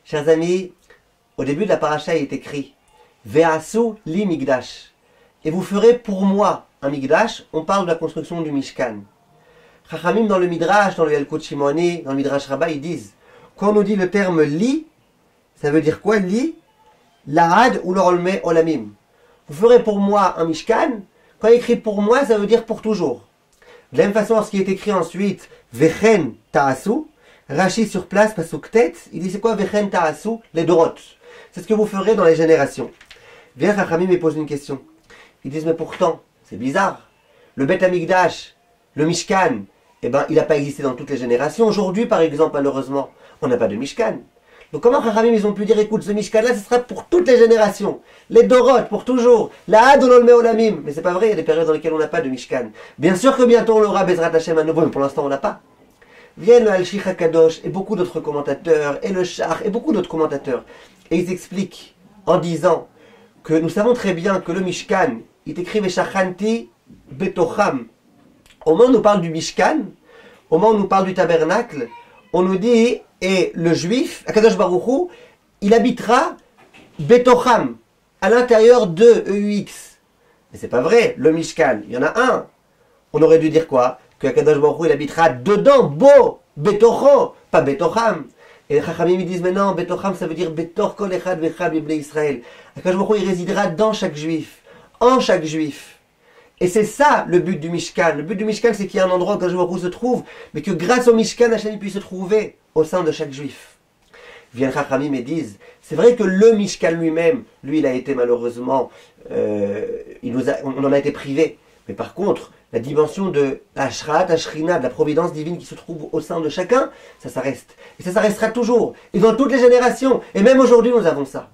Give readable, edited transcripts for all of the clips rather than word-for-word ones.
Chers amis, au début de la paracha, il est écrit Ve'asu li migdash. Et vous ferez pour moi un migdash. On parle de la construction du Mishkan. Chachamim dans le Midrash, dans le Yalkut Shimoni, dans le Midrash Rabbah, ils disent quand on nous dit le terme li, ça veut dire quoi li? L'ahad ou l'orolme olamim. Vous ferez pour moi un Mishkan. Quand il est écrit pour moi, ça veut dire pour toujours. De la même façon, lorsqu'il est écrit ensuite Vechen ta'asu, Rashi sur place, pasuk tet, il dit c'est quoi Vechen ta'asu? Les dorot. C'est ce que vous ferez dans les générations. Viens, Chachamim me pose une question. Ils disent mais pourtant, c'est bizarre. Le Bet Hamikdash, le Mishkan, eh ben, il n'a pas existé dans toutes les générations. Aujourd'hui, par exemple, malheureusement, on n'a pas de Mishkan. Donc comment Chachamim, ils ont pu dire, écoute, ce Mishkan-là, ce sera pour toutes les générations. Les Dorot, pour toujours. La Hadololme Olamim. Mais c'est pas vrai, il y a des périodes dans lesquelles on n'a pas de Mishkan. Bien sûr que bientôt on l'aura, Bezrat Hashem à nouveau, mais pour l'instant on n'a pas. Viennent le Al-Shich HaKadosh et beaucoup d'autres commentateurs, et le Shach et beaucoup d'autres commentateurs. Et ils expliquent en disant que nous savons très bien que le Mishkan, il est écrit Veshachanti Betocham. Au moment où on nous parle du Mishkan, au moment où on nous parle du tabernacle, on nous dit, et le juif, Akadosh Baruch Hu, il habitera Betocham, à l'intérieur de EUX. Mais c'est pas vrai, le Mishkan, il y en a un. On aurait dû dire quoi? Que Akadosh Baruch Hu, il habitera dedans, Bo, Betocho, pas Betocham. Et les Chachamim ils disent, mais non, Betocham ça veut dire Betor Kol Echad Vechad Bibnei Israël. Akadosh Baruch Hu, il résidera dans chaque juif, en chaque juif. Et c'est ça le but du Mishkan. Le but du Mishkan, c'est qu'il y a un endroit où Akadosh Baruch Hu se trouve, mais que grâce au Mishkan, Hachem puisse se trouver au sein de chaque juif. Viennent Chachamim et disent, c'est vrai que le Mishkan lui-même, lui, il a été malheureusement, on en a été privé. Mais par contre, la dimension de Ashrat, Ashrina, de la providence divine qui se trouve au sein de chacun, ça reste. Et ça restera toujours. Et dans toutes les générations. Et même aujourd'hui, nous avons ça.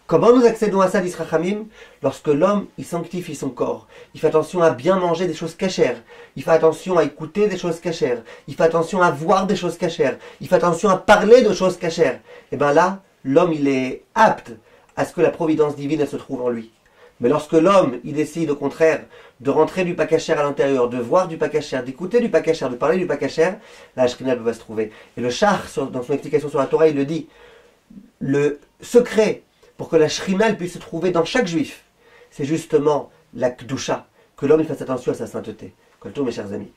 Comment nous accédons à ça, dit Chachamim? Lorsque l'homme, il sanctifie son corps. Il fait attention à bien manger des choses cachères. Il fait attention à écouter des choses cachères. Il fait attention à voir des choses cachères. Il fait attention à parler de choses cachères. Et bien là, l'homme, il est apte à ce que la providence divine, elle se trouve en lui. Mais lorsque l'homme, il décide au contraire de rentrer du pakacher à l'intérieur, de voir du pakacher, d'écouter du pakacher, de parler du pakacher, la Shekhinah va se trouver. Et le Shach, dans son explication sur la Torah, il le dit. Le secret pour que la Shekhinah puisse se trouver dans chaque juif, c'est justement la Kedusha, que l'homme fasse attention à sa sainteté. Kol tov, mes chers amis.